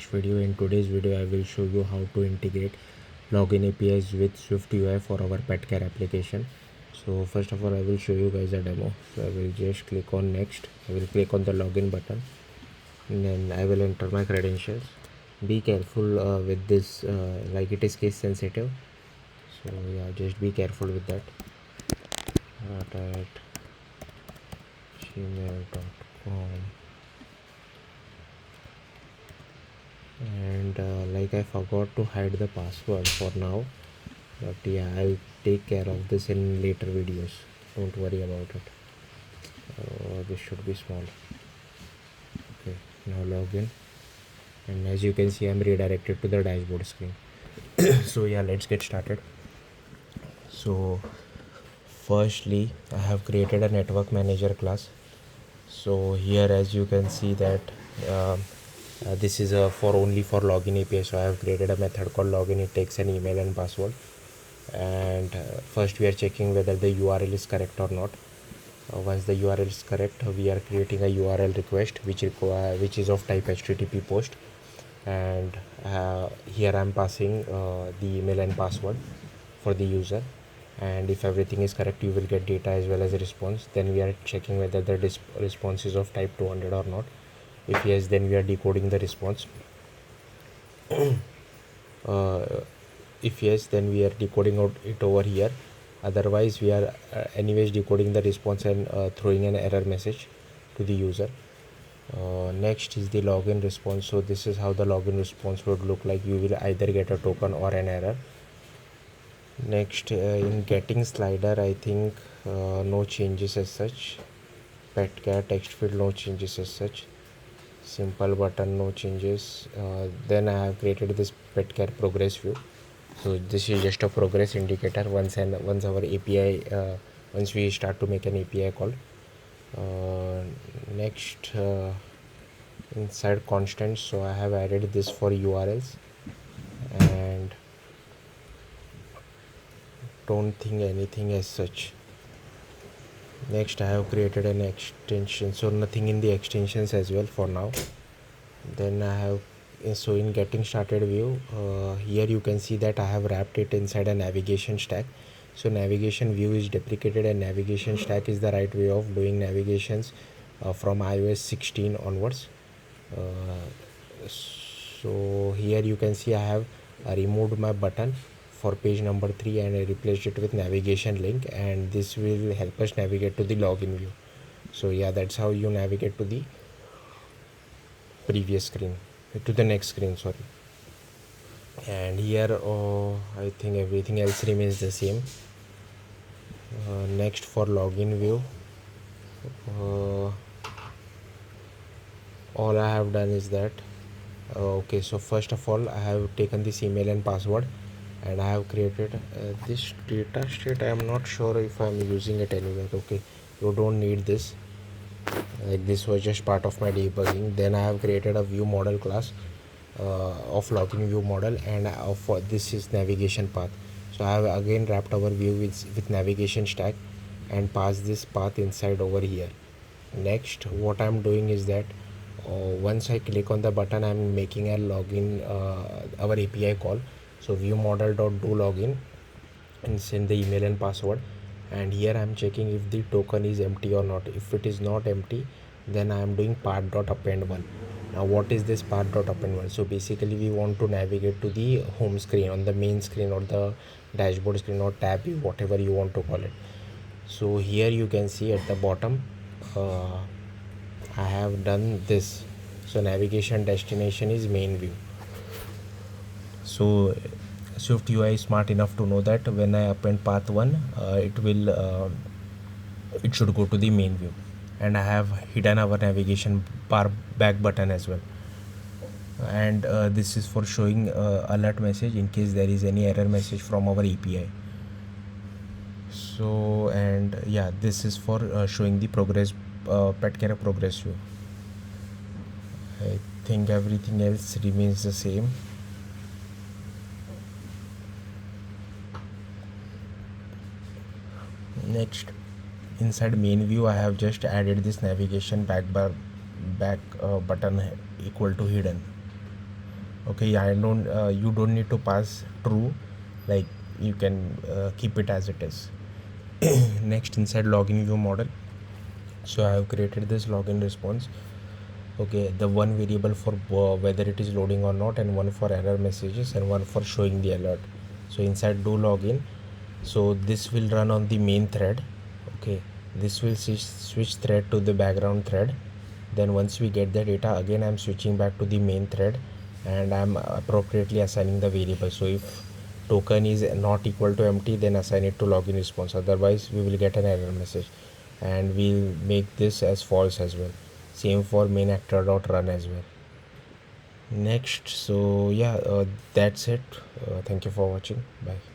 Video. In today's video I will show you how to integrate login APIs with swiftui for our pet care application. So first of all I will show you guys a demo. So I will just click on next. I will click on the login button and then I will enter my credentials. Be careful with this, like it is case sensitive, so yeah, just be careful with that. At gmail.com. And like I forgot to hide the password for now, but yeah, I'll take care of this in later videos, don't worry about it. This should be small. Okay, now login, and as you can see I'm redirected to the dashboard screen. So yeah, let's get started. So firstly I have created a network manager class. So here as you can see that this is for only for login API. So I have created a method called login. It takes an email and password, and first we are checking whether the URL is correct or not. Once the URL is correct, we are creating a URL request which is of type HTTP post, and here I am passing the email and password for the user, and if everything is correct you will get data as well as a response. Then we are checking whether the response is of type 200 or not. If yes, then we are decoding the response. uh, if yes, then we are decoding out it over here. Otherwise we are anyways decoding the response and throwing an error message to the user. Next is the login response. So this is how the login response would look like. You will either get a token or an error. Next, in getting slider, I think no changes as such. Pet care text field, no changes as such. Simple button, no changes. Then I have created this pet care progress view. So this is just a progress indicator once our API, once we start to make an API call. Next, inside constants, so I have added this for URLs, and don't think anything as such. Next I have created an extension, so nothing in the extensions as well for now. Then I have, so in getting started view, here you can see that I have wrapped it inside a navigation stack. So navigation view is deprecated and navigation stack is the right way of doing navigations from iOS 16 onwards. So here you can see I have removed my button for page number 3 and I replaced it with navigation link, and this will help us navigate to the login view. So yeah, that's how you navigate to the previous screen, to the next screen, sorry. And here I think everything else remains the same. Next, for login view, all I have done is that okay, so first of all I have taken this email and password and I have created this data state. I am not sure if I am using it anywhere. Okay, you don't need this, like this was just part of my debugging. Then I have created a view model class of login view model, and for this is navigation path. So I have again wrapped our view with navigation stack and passed this path inside over here. Next, what I'm doing is that once I click on the button, I'm making a login our API call. So view model dot do login and send the email and password, and here I'm checking if the token is empty or not. If it is not empty, then I am doing part dot append one. Now what is this part dot append one? So basically we want to navigate to the home screen, on the main screen or the dashboard screen or tab view, whatever you want to call it. So here you can see at the bottom I have done this. So navigation destination is main view. So swiftui is smart enough to know that when I append path 1, it should go to the main view, and I have hidden our navigation bar back button as well. And this is for showing alert message in case there is any error message from our API. So, and yeah, this is for showing the progress, pet care progress view. I think everything else remains the same. Next, inside main view I have just added this navigation back button equal to hidden. Okay, I don't you don't need to pass true, like you can keep it as it is. Next, inside login view model, so I have created this login response. Okay, the one variable for whether it is loading or not, and one for error messages, and one for showing the alert. So inside do login, so this will run on the main thread. Okay, this will switch thread to the background thread. Then once we get the data, again I'm switching back to the main thread, and I'm appropriately assigning the variable. So if token is not equal to empty, then assign it to login response, otherwise we will get an error message, and we'll make this as false as well. Same for main actor dot run as well. Next, so yeah, that's it. Thank you for watching. Bye.